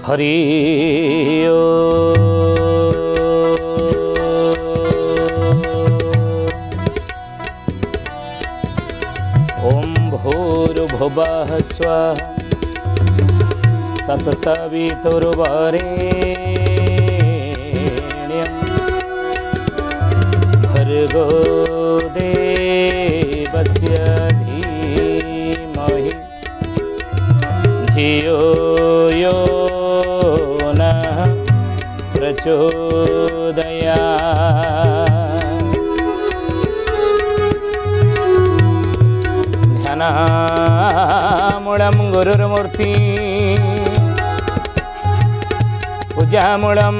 हरि ओम भूर्भुवः स्वः तत्सवितुर्वरेण्यं भर्गो देवस्य धीमहि धियो यो नः प्रचोदयात्। ध्यानामूलं गुरुर्मूर्ति पूजामूलं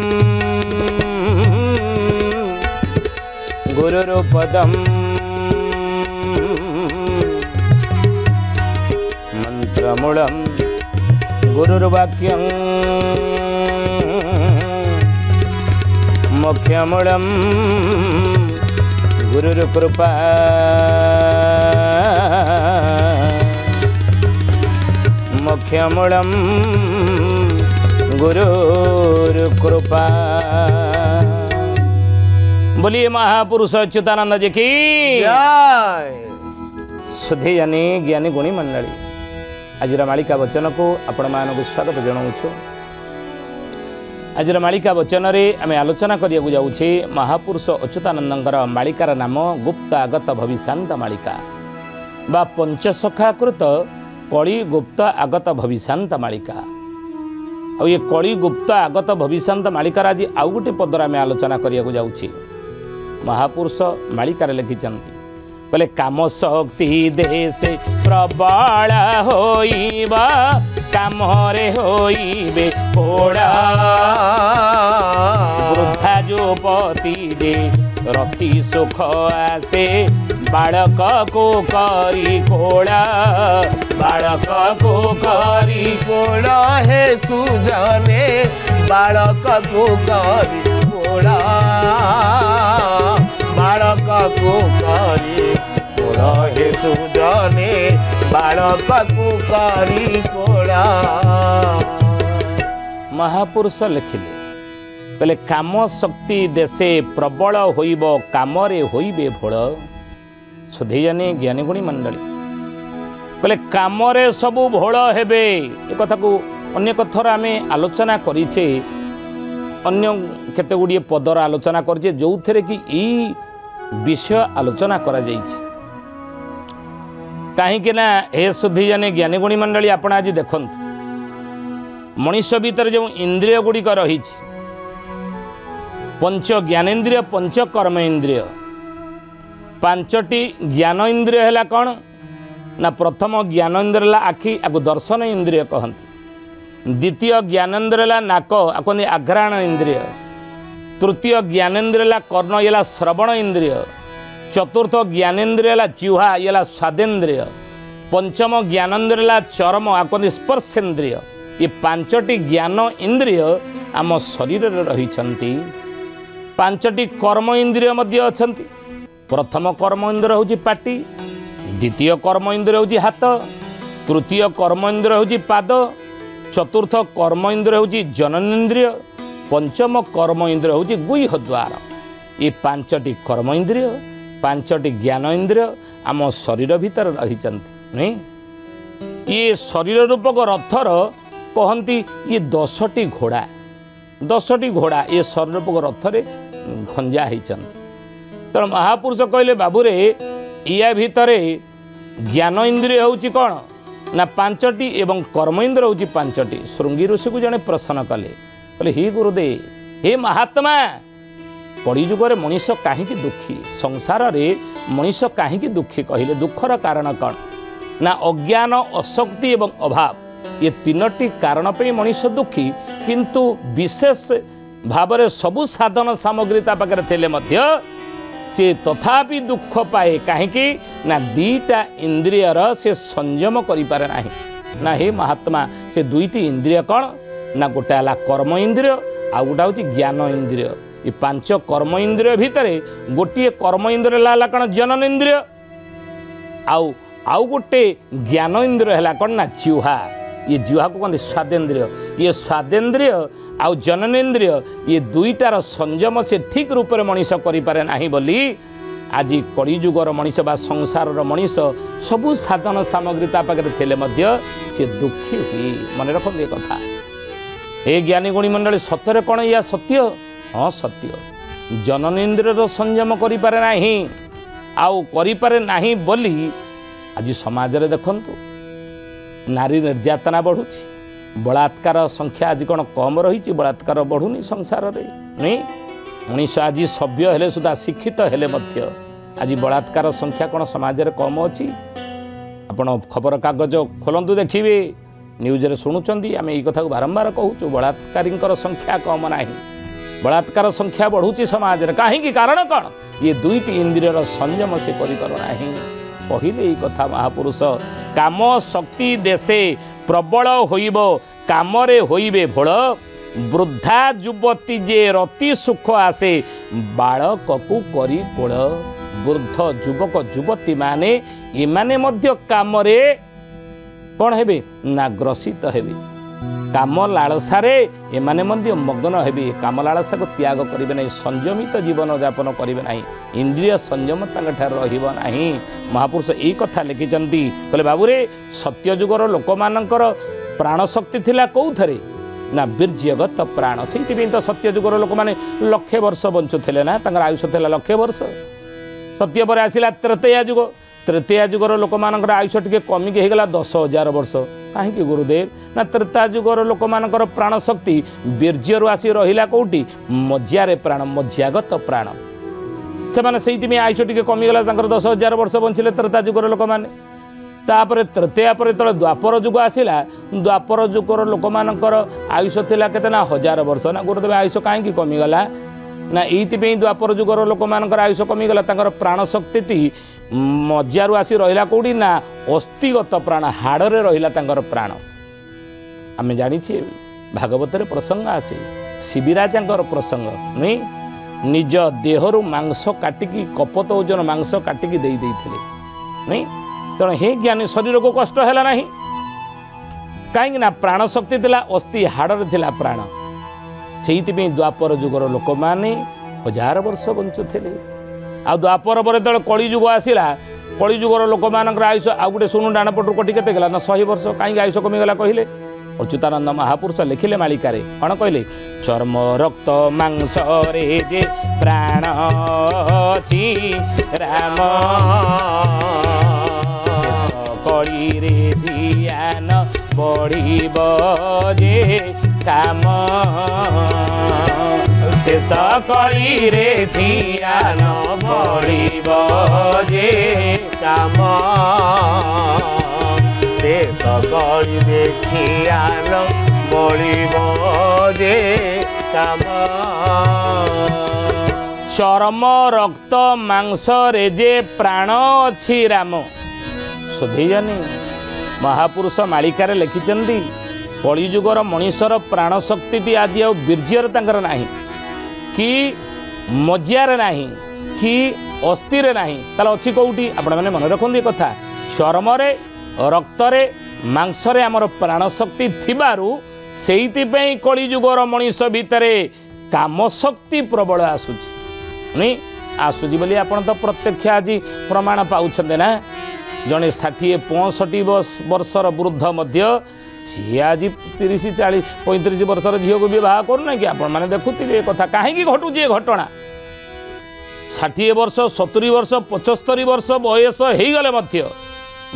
गुरुरुपदं मंत्रमूलं गुरुर्वाक्यं मोक्षमूलं गुरुर्कृपा मोक्षमूलं गुरुर्कृपा। बोलिए महापुरुष अच्युतानंद जी की जय। सुधी ज्ञानी ज्ञानी गुणी मंडली आज मालिका वचन को आपण मानक स्वागत जनाऊँ। आज मालिका वचन रे आमे आलोचना करिया जाऊँचे महापुरुष अच्युतानंदर मालिकार नाम गुप्त आगत भविष्यान्त मालिका बा पंचसखाकृत कली गुप्त आगत भविष्यान्त मालिका। और ये कली गुप्त आगत भविष्यान्त मालिकार आज आउ गोटे पदर आमे आलोचना करिया जाऊँचे। महापुरुष मालिकार लिखिछन्ति बोले काम शक्ति देशे प्रबल होइबा कामरे होइबे पोड़ा वृद्धा जो पति जे रति सुख आसे बालक को करी कोड़ा बालक को करी कोड़ा हे सुजाने बालक को करी कोड़ा बालक को करी कोड़ा हे सुजाने बालक को करी कोड़ा। महापुरुष लिखिले बोले काम शक्ति देशे प्रबल होइब कामरे होइबे भोल। सुधीजनी ज्ञानी गुणी मंडली बोले कामरे सबु भोल हेबे। ए कथा को अनेक थर आमे आलोचना करिछे अन्य केते गुडी पदर आलोचना करिछे जो थरे कि ई विषय आलोचना करा जाइछे। कहीं ना हे सुधीजनी ज्ञानी गुणी मंडली आपण आज देखंतु मनुष्य भीतर जो इंद्रिय गुड़िक रही पंच ज्ञानेन्द्रिय पंच कर्म इंद्रिय पांचटी ज्ञान इंद्रिय है कौन ना प्रथम ज्ञान इंद्रिय आखि आगु दर्शन इंद्रिय कहती द्वितीय ज्ञानेन्द्रिय नाक आको आघ्राण इंद्रिय तृतीय ज्ञानेन्द्रिय कर्ण ये श्रवण इंद्रिय चतुर्थ ज्ञानेन्द्रिय जिह्वा ये स्वादेन्द्रिय पंचम ज्ञानेन्द्रिय चरम आको स्पर्शेन्द्रिय ये पांचटी ज्ञान इंद्रिय आम शरीर रही पांचटी कर्म इंद्रिय मध्य अछंती। प्रथम कर्म इंद्रिय हूँ पाटी द्वितीय कर्म इंद्रिय हूँ हाथ तृतीय कर्म इंद्रिय हूँ पाद चतुर्थ कर्म इंद्रिय हूँ जननेन्द्रिय पंचम कर्म इंद्रिय हूँ गुह्य द्वार। ये पांचटी कर्म इंद्रिय पांचटी ज्ञान इंद्रिय आम शरीर भीतर रही नहीं। ये शरीर रूपक रथर कहती ये 10टी घोड़ा ये शरीर रूपक रथरे खंजा होती। तेणु महापुरुष कहले बाबूरे या भितरे ज्ञान इंद्रिय हूँ कौन ना पांचटी एवं कर्म इंद्रिय हूँ पांचटी। श्रृंगी ऋषि को जड़े प्रश्न कले कहले हे गुरुदेव हे महात्मा कलिजुगे मनीष कहीं दुखी संसार रे मनीष कहीं दुखी कहले दुखर कारण कौन ना अज्ञान अशक्ति एवं अभाव ये तीनोटी कारण पे मनीष दुखी किंतु विशेष भाव में सबु साधन सामग्री पाखे थे सी तथापि दुख पाए कहीं ना दीटा इंद्रियर से संयम करें ना हे महात्मा से दुईटी इंद्रिय कौन ना गोटे है कर्म इंद्रिय आ गोटा हूँ ज्ञान इंद्रिय। ये पांच कर्म इंद्रिय भितर गोटे कर्म इंद्रिय है कौन जनन इंद्रिय आउ गोटे ज्ञान इंद्रिय है कौन ना जिह्वा ये जिह्वा को कहते स्वादेन्द्रिय ये स्वादेन्द्रिय आउ जननेन्द्रिय ये दुईटार संयम से ठीक रूप में मनीष करें ना बोली आज कलिजुगर मनीष बा संसार मनीष सबू साधन सामग्री पाखे थे दुखी हुई मन रखु ये कथा ए ज्ञानी गुणी मंडली सतरे कौन या सत्य हाँ सत्य जननेन्द्रियर संयम करें ना आउ करें ना बोली आज समाज रे देखंतु नारी निर्यातना बढ़ुची बलात्कार संख्या आज कौन कम रही बलात्कार बढ़ुनी संसार रे नहीं मनीष आज सभ्य हेले सुधा शिक्षित हेले मध्य आज बलात्कार संख्या कौन समाज रे कम अच्छी आपण खबर कागज खोलंतु देखिए न्यूज रे शुणुचंदी आम यही कथा बारंबार कहूँ बलात्कारी संख्या कम ना बलात्कार संख्या बढ़ुची समाज रे कहीं कारण कौन ये दुईटी इंद्रियर संयम से करना कहले यही कथा महापुरुष काम शक्ति देशे प्रबल होइब कामरे होइबे भोल वृद्धा युवती जे रति सुख आसे बालक को करी कोल वृद्ध युवक युवती माने एमाने मध्य कामरे कौन हेबे ना ग्रसित हेबे काम लालसारे एमाने मध्य मग्न हेबे काम लालसा को त्याग करिबे नहीं संयमित जीवन यापन करिबे नहीं इंद्रिय संयम तांठार रहिबो नहीं महापुरुष यही कथा लिखिचंती कहले बाबूरे सत्य जुगर लोक मानकर प्राण शक्ति थिला कौथरे ना वीर्यगत प्राण से तो सत्य जुगर लोक माने लक्षे वर्ष बंचुथिले ना तांकर आयुष थिला लक्षे वर्ष सत्य पर आसिला तृतीया जुगर लोक मानकर आयुष टिके कमिक होगला 10,000 वर्ष कहीं गुरुदेव ना त्रेता जुगर लोक मानकर प्राण शक्ति वीर्यरु आसी रहिला कोउटी मज्जारे प्राण मज्जागत प्राण से माने सेइति आयुष टिके कमिगला 10,000 वर्ष बंचिले त्रेता जुगर लोक माने तापर तृतीया पर तले द्वापर जुग आसिला द्वापर जुगर लोक मानकर आयुष थिला केते ना 1000 वर्ष ना गुरुदेव आयुष कहीं कमिगला ना ये द्वापर जुगर लोक मानकर आयुष कमिगला तांकर प्राण शक्ति मज्जारू आसी रहिला कोडी ना अस्थिगत प्राण हाड़े रहिला तांकर प्राण आम जानी भागवत प्रसंग आसे शिविराजांकर प्रसंग नहीं निज देहरु मांस काटिकी कपत ओजन मांस काटिकी दे देइथिले नहीं तेणु हे ज्ञानी शरीर को कष्ट है ना कहीं ना प्राण शक्ति थिला अस्थि हाड़े थिला प्राण से द्वापर जुगर लोक मैंने 1000 वर्ष बंचुले आ द्वापर पर जो कलिजुग आसला कलिजुगर लोक मान आयुष आउ गोटे सुनु डाण पटू कटी के गला ना 100 वर्ष कहीं आयुष कमिगला कहले अच्युतानंद महापुरुष लिखिले मालिकारे कौन कहले चर्म रक्त मांस रे जे प्राण छी राम शेष कली रे ध्यान बढ़िब जे काम शेष कली रे ध्यान बढ़िब जे काम शेष कली रे ध्यान बढ़िब जे काम चर्म रक्त मांस रे जे प्राण अछि राम सुधीजनी महापुरुष मालिकार लिखिचंदी कलिजुगर मनीषर प्राण शक्ति आज आ वीर्यर तांकर नाही कि मज्जार नाही कि अस्थिर नाही ताल अछि कोउटी आपण माने मन रखंदी कथा चर्म रे रक्त रे मांस रे हमर प्राण शक्ति थिबारु सेइति पई कलिजुगर मनीष भितरे काम शक्ति प्रबल आसुची नहीं आसुची बोली आपण तो प्रत्यक्ष आज प्रमाण पाउछंदे ना जड़े 60-65 वर्षर वृद्ध मध्य सी आज 30-40 35 वर्षर झील को विवाह करना कि आपण मैंने देखुए कथा कहीं घटुचे घटना 60 वर्ष 70 वर्ष 75 वर्ष बयस हो गले मध्य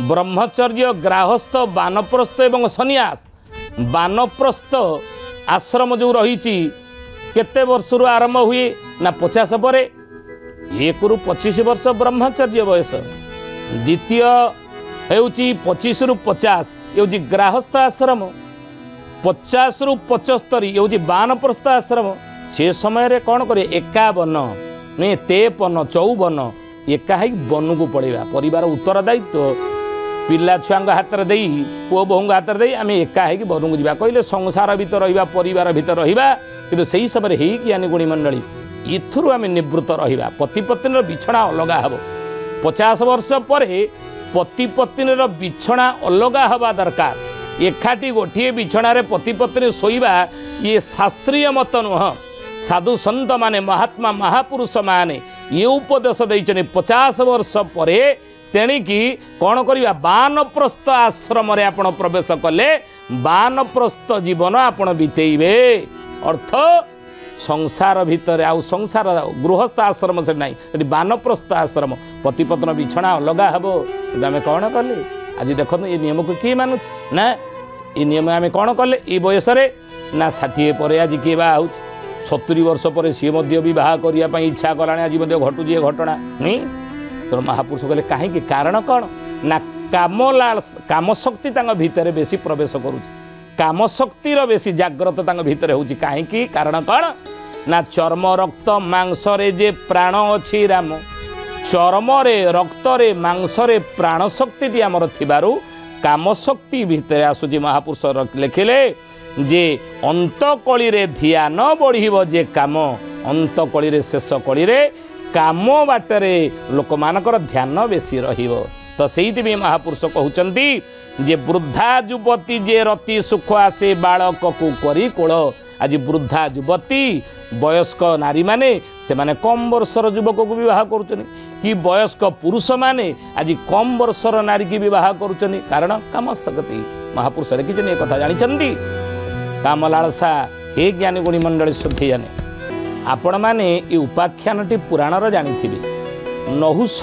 ब्रह्मचर्य ग्राहस्थ बानप्रस्थ एवं सन्यास बानप्रस्थ आश्रम जो रही केते वर्ष आरंभ हुए ना 50 पर 1 ରୁ 25 वर्ष ब्रह्मचर्य बयस द्वितीय होउची 25 ରୁ 50 ये ग्राहस्थ आश्रम 50 ରୁ 75 ये बानप्रस्थ आश्रम से समय रे कौन करे 51 नहीं 53 54 एका बन को पड़ेगा परिवार उत्तरदायित्व पिला छुआ हाथ में दे पुओ बोह हाथ में दे आम एका बन को जा कहले संसार भीतर रहा परिवार भीतर रहा कि से समय होनी गुणी मंडली इथुरु आम निवृत्त रहा पति पत्नी बिछड़ा अलग हे 50 वर्ष पर पति पत्नी बिछड़ा अलग हवा दरकार एकाठी गोटे बिछणार पति पत्नी शोइबा ये शास्त्रीय मत नुह। साधु सन्त माने महात्मा महापुरुष माने ये उपदेश देइछनि 50 वर्ष परे तेणिकी कौन करवा बानप्रस्थ आश्रम रे आपण प्रवेश कले बानप्रस्थ जीवन आपण बितेइबे। अर्थ संसार भितर आउ संसार गृहस्थ आश्रम से नहीं बानप्रस्थ आश्रम पति पत्नी बिछना अलग हम कि आम कौन कले आज देख ये नियम को किए मानुच ना ये नियम आम कौन कले ये बयस ना 60 पर आज किए बाहा 70 वर्ष पर सी बह करने इच्छा कला आज घटुची ये घटना नहीं तेणु महापुरुष कहले कहीं कारण कौन ना काम शक्ति भितर बेसी प्रवेश करुच्ची काम शक्तिर बेसी जाग्रत भितर होची कहीं कारण कौन ना चर्म रक्त मांसरे जे प्राण अच्छी राम चर्म रे रक्त रे मांसरे प्राण शक्ति आमर थिबारु काम शक्ति भितर आसुची महापुरुष लिखिले जे अंतकली रे ध्यान बढ़िबो जे काम अंतकली रे शेष कली रे काम बाटरे लोक मानकर ध्यान बेसी रहिबो। तो सेइति भी महापुरुष कहउचंती जे वृद्धा युवती जे रति सुख आसे बालक को करी कोल आज वृद्धा युवती वयस्क नारी माने से माने कम वर्षर युवक को विवाह करुचनी कि वयस्क पुरुष माने आज कम वर्षर नारी की विवाह करुचनी कारण काम शक्ति महापुरुष लिखिछन ए कथा जानिछंती। काम लालसा हे ज्ञानी गुणी मंडली शुद्धि जाने आपण माने ये उपाख्यानटी पुराणर जानिथिबे। नहुष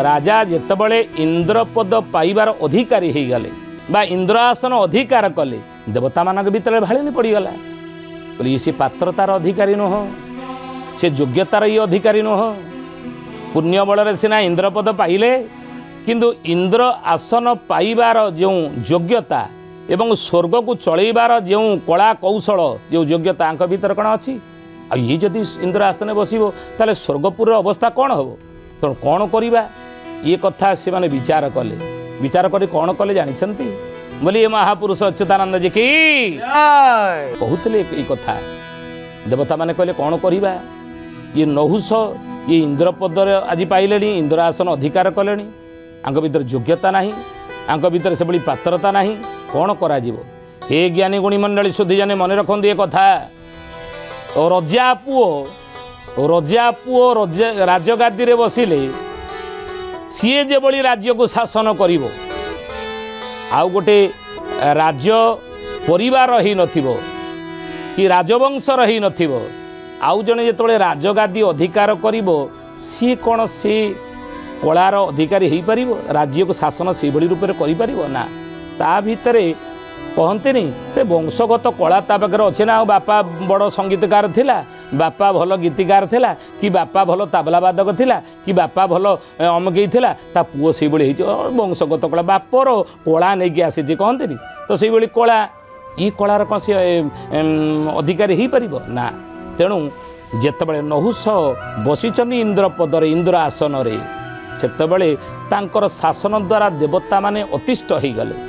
राजा जेतबळे इंद्रपद पाइबार अधिकारी हो गले बा इंद्रासन अधिकार कले देवता मानक भितर भाळिनी पड़गला बोली सी पात्रतार अधिकारी नुह से योग्यतार ये अधिकारी नुह पुण्य बल सीना इंद्रपद पाइले किंतु इंद्र आसन पाइबार जो योग्यता एवं स्वर्ग को चलैबार जो कला कौशल जो योग्यता भीतर कौन अच्छी आ ये जदि इंद्र आसन बसबो ताले स्वर्गपुर अवस्था कौन हम तेणु कौन करवा ये कथा से माने विचार कले विचार कर कौन कले जानिछंती बोली ये महापुरुष अच्युतानंद जी की कहते ये कथा देवता माने कहले कौन करवा ये नहुष ये इंद्रपद आज पाइले इंद्र आसन अधिकार कले आंक भीतर योग्यता नहीं आंक भीतर से बड़ी पात्रता नहीं कौन करा जीवो। हे ज्ञानी गुणी मंडली शुद्धि जाने मन रखु ये कथा रजा पुओ राजगादी रे बसिले सीए जे बड़ी राज्य को शासन करिवो आउ गोटे राज्य परिवार ही नथिबो कि राजवंश रही नथिबो आउ जने जेतबळे राजगादी अधिकार करिवो सी कोन से कलार अधिकारी हो पारिबो राज्य को शासन से बड़ी रूप में करि पारिबो ना ता भितरे कहते नहीं से वंशगत कला ता पाखरे अच्छे ना बापा बड़ संगीतकार थिला बापा भल गीतिकार थिला कि बापा भल ताबला बादक थिला कि बापा भल अमकई थिला ता पुओ से बड़ी वंशगत कला बापर कला नहीं कि आसी कहते नहीं तो से बड़ी कला ये कलार कौन से अधिकारी हो पारिबो ना तेणु जेतबळे नहुष बसिचंदी इंद्रपदर इंद्र आसन रे सेतबळे तांकर शासन द्वारा देवता माने अतिष्ठ हो गले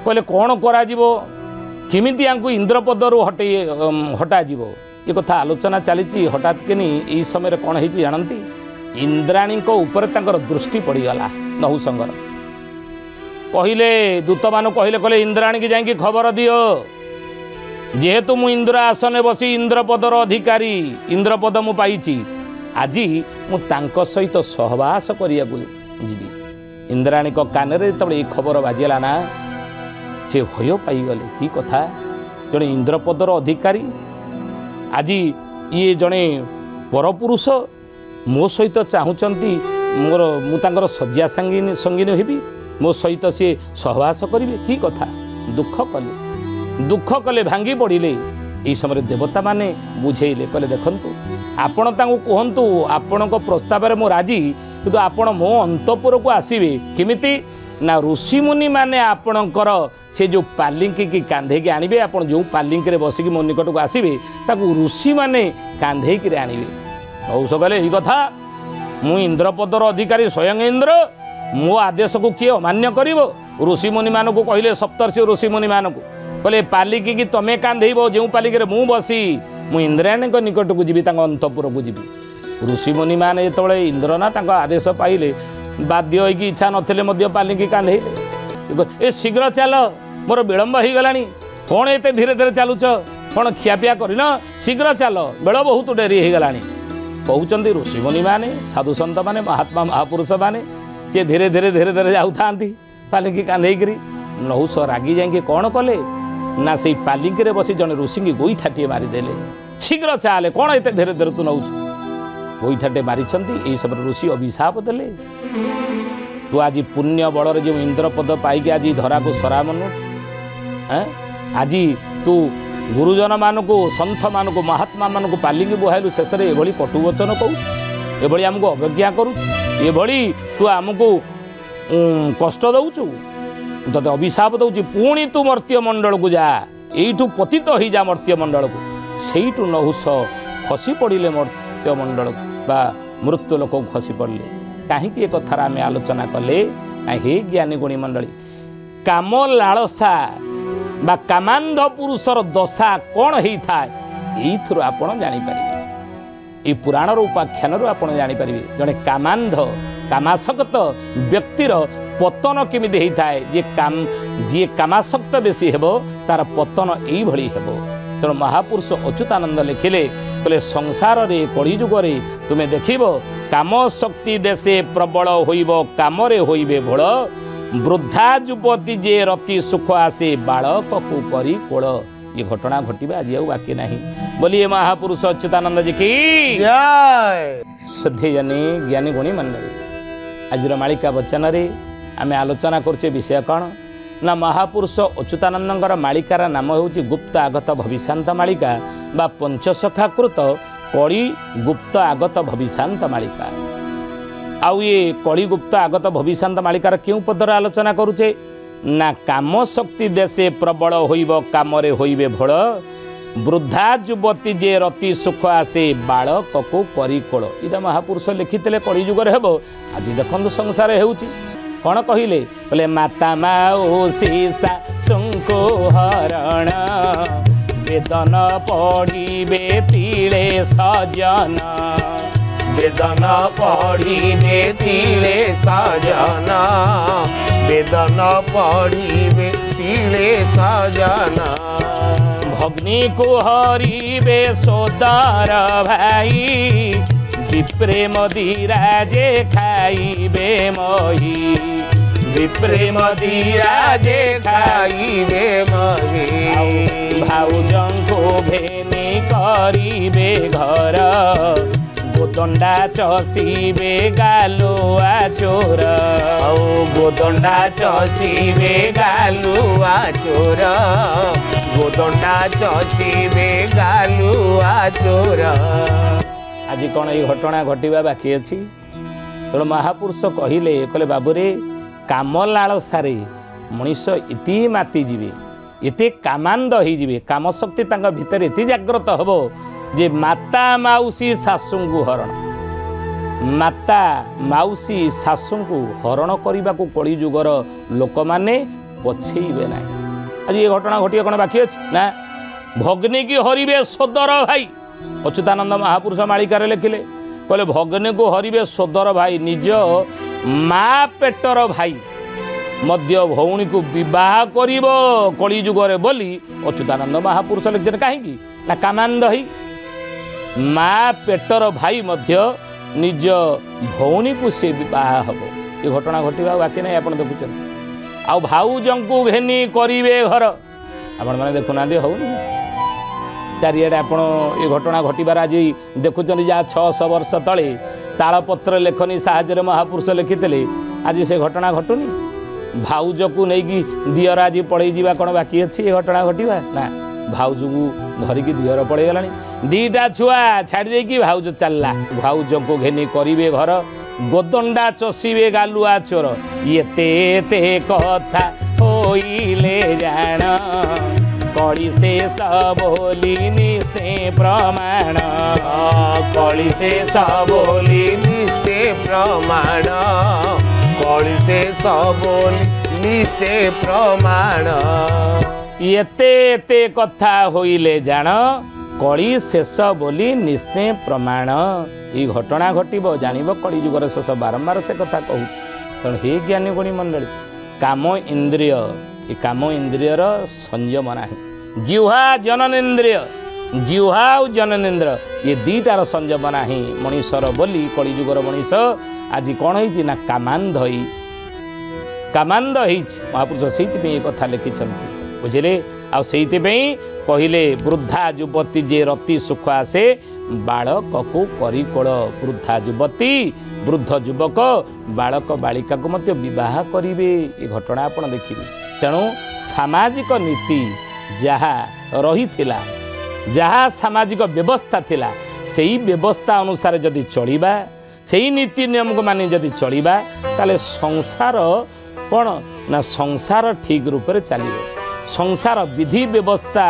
कहले कौन करा जीवो किमिति यांकु इंद्रपदरु हटा जीवो ये कथा आलोचना चली हठात के यही समय कौन है जानती इंद्राणी ऊपर तांकर दृष्टि पड़गला नहुषंगर कहले दूत मान कहले कहले इंद्राणी की जाकि खबर दियो जेहेतु मु इंद्र आसने बसी इंद्रपदर अधिकारी इंद्रपद मु पाइछि आज मु तांको सहित सहवास करिया जीवी इंद्राणी कान रे तबे ये खबर बाजिला ना से भय पाईगले कि कथा जड़े इंद्रपदर अधिकारी आज ये जड़े परपुरुष मो सहित चाहूँगी मोर मुर शज्या संगीन हेबी मो सहित सी सहवास करेंगे कि कथा दुख कले भांगी पड़े ये समय देवता माने बुझेले कहले देखंतु आपण तांको कहंतु आपण प्रस्ताव में मो राजी किंतु आपण मो अंतपुर को आसीबे किमिति ना ऋषि मुनि माने आपणकर से जो पालिंकी की कांधे की आनिबे आपण जो पालिंकी रे बसिकी मो निकट को आसीबे ताकू ऋषि माने कांधे की आनिबे औष कहले ई कथा मु इंद्रपदर अधिकारी स्वयं इंद्र मो आदेश को किए अमान्य करिवो ऋषि मुनि मान को कहले सप्तर्षि ऋषि मुनि मान को कहले पालिकी की तमे कांधेबो जो पालिकी रे मु बसी मु इंद्राणी निकट को जीवी अंतपुर को जीवी ऋषि मुनि माने जेतबळे इंद्र ना आदेश पाइले बाध्य होगी इच्छा नथिले मध्य पालिकी कांधेले ए शीघ्र चल मोर विलंब हो गला कौन एते धीरे धीरे चलुच कौन खियापिया करन शीघ्र चल बेल बहुत डेरी हो गला कहते ऋषिमुनि मैंने साधु सत मैंने महात्मा महापुरुष मैंने सी धीरे धीरे धीरे धीरे जाऊँ पालिकी कांधेकरी नहुष रागी जाइए कौन कले ना से पालिकी बसी जड़े ऋषि की गोईठाटे मारिदेले शीघ्र चाले कौन एत धीरे धीरे तू नौ गोईठाटे मारी सब ऋषि अभिशाप देले तू आज पुण्य बल जो इंद्रपद पाई आज धरा को सरा मनुच आज तू गुरुजन मानक सन्थ मानक महात्मा मानक पालिकी बुहाइलु शेष में ये कटुवचन कहू ये आमको अवज्ञा करू ये तू आमको कष्ट दौचु तते अभिशाप दौची पुणी तू मर्त्य मंडल को जा यू पतित हो जा मर्त्य मंडल को सेठू नहुष खसी पड़े मर्त्य मंडल बा मृत्यु लोक खसी पड़े कहीं एक कथार आम आलोचना कले हे ज्ञानी गुणी मंडली काम लालसा बा कामांध पुरुषर दशा कौन होता है ये आपड़ जापर ये पुराण उपाख्यान आपड़ जापर जड़े कामांध कामासक्त व्यक्तिर पतन केमी होता है जे काम जी कामासक्त बेसी हेबो तार पतन यही हेबो तेणु महापुरुष अच्युतानंद लिखिले कहले संसार रे कलिजुग रे तुमे देखिबो काम शक्ति देशे प्रबल होइबो कामरे होइबे भोल वृद्धा युवती जे रति सुख आसे बालक को करी कोल ये घटना घटिबा आज आउ बाकी नहीं बोलिए महापुरुष अच्युतानंद जी की जय श्रद्धेयनी ज्ञानी गुणी मंडली आज मालिका वचन रे आमे आलोचना करछे विषय कौन ना महापुरुष अच्युतानंदर मालिकार नाम होउची गुप्त आगत भविष्यांत मालिका बा पंचसखाकृत कली गुप्त आगत भविष्यांत मालिका आउ ये कली गुप्त आगत भविष्यांत मालिकार क्यों पदर आलोचना करुचे ना काम शक्ति देशे प्रबल होइब कामरे होइबे भोल वृद्धा युवती जे रति सुख आसे बालक को करी कोल इटा महापुरुष लिखिते कलिजुग हेबो आज देखु संसार हेउची कौन कहले बोले माता माउसी शाशुको हरण वेदन पढ़िबे तिले सजन वेदन पढ़िबे तिले सजन वेदन पढ़िबे तिले सजन भग्नी को हरिबे सोदर भाई विप्रेम धीराजे खाइबे मही विप्रेम धीराजे खाइबे मही भाउजंको भेनी करिबे घर गोदंडा चसीबे गालुआ चोर गोदंडा चसीबे गालुआ चोर गोदंडा चसीबे गालुआ चोर आज कौन ये घटना घटवा बाकी अच्छी तेणु महापुरुष कहले कहले बाबूरे काम लालसारे मनीष इति माति जीवे इते कामांध हो काम शक्ति भितर इति जाग्रत हम जे माता माउसी शाशु हरण माता माउसी शाशु हरण करने को कलिजुगर लोक मैंने पछेबे ना आज ये घटना घटिया कौन बाकी अच्छी ना भग्नी की हरिबे सोदर भाई अच्युतानंद महापुरुष मालिकार लिखिले कहले भग्नी को हरिबे सोदर भाई निज माँ पेटर भाई मध्य भौणी को विवाह करिब कलिजुगरे बोली अच्युतानंद महापुरुष लिखते कहीं ना कामांध ही माँ पेटर भाई मध्य निज भौणी को से विवाह हम ये घटना घटवा बाकी नहीं आप देखुं आ भाउजंकु घेनी करिबे घर आपण मैंने देखुना होनी चारिआडे आपण ये घटना घटबार आज देखुं जहाँ 600 वर्ष तले तालपत्र लेखनी साहाଯ୍य महापुरुष लिखिते आज से घटना घटुनी भाउज को लेकिन दियर आज पड़े जावा कौन बाकी अच्छी ये घटना घटवा ना भाउज को धरिकी दियर पड़े गला दीटा छुआ छाड़ी दे भाउज चलला भाउज को घेनी करिबे घर गोदंडा चसीबे गालुआ चोर ये कथा होइले जान कली से सबोली निसे प्रमाण कली से सबोली निसे प्रमाण कली से सबोली निसे प्रमाण ये कथा होइले जान कली शेष बोली निश्चय प्रमाण ये घटना घटब जान कलिजुगर शेष बारंबार से कथा कहूँ तेणु हे ज्ञानी गुणी मंडली काम इंद्रिय ये काम इंद्रियर संयम ना जिह्वा जननेन्द्रिय जिह्वा और जननेन्द्र ये दीटार संयम ना मनीषर बोली कलिजुगर मनीष आज कौन हो ना कामांध कामांध महापुरुष से कथा लिखिं बुझे आई कहले वृद्धा युवती जे रति सुख आसे बालक को करिकोल वृद्धा युवती वृद्ध युवक बालक बालिका को मध्य विवाह करेंगे ये घटना आप देखिए तेणु सामाजिक नीति जहाँ रही जहाँ सामाजिक व्यवस्था थिला सेही व्यवस्था अनुसार जदि चलिबा सेही नीति नियम को मानि जदि चलिबा ताले संसार कौन ना संसार ठीक रूप से चलिबो संसार विधि व्यवस्था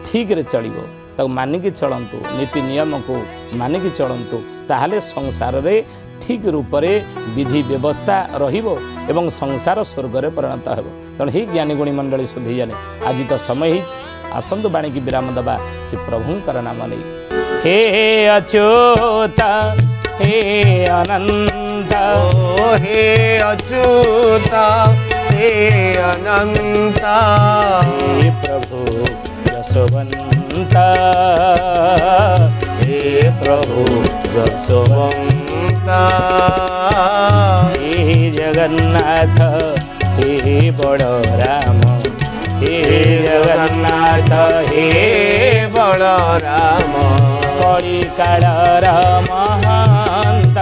ठीक रे चलिबो ताको मानिकी चलंतु नीति नियम को मानिकी चलंतु ताहले संसार रे ठीक रूप से विधि व्यवस्था रहिबो एवं संसार स्वर्ग रे परिणत हेबो तेणु हे ज्ञानी गुणी मंडली सुधी जाने आज तो समय हिच आसंतु बाणी की विराम दबा श्री प्रभुंकर नाम नहीं हे अच्युत हे अनंत हे अच्युत हे अनंत हे प्रभु यशवंत हे प्रभु यशवंत हे जगन्नाथ हे बड़राम हे जगन्नाथ हे बलराम कलिकालर महंत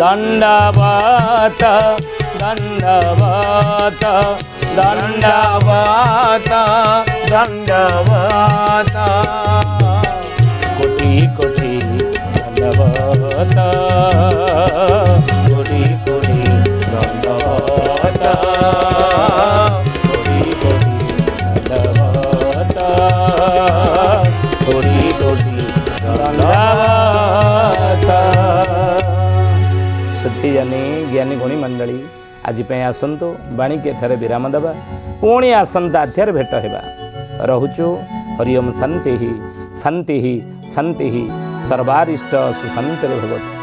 दंडवत दंडवत दंडवत दंडवत कोटि कोटि दंडवत कोटि कोटि दंडवत कोटि कोटि दंडवत कोटि कोटि दंडवत सुधी जानी ज्ञानी गुणी मंडली आज आसतु बाणी के ठारे विराम देवा पुणी आसंता अध्याय भेट होगा रहुचु हरिओम शांति शांति शांति सर्वारिष्ट सुशांति भवतु।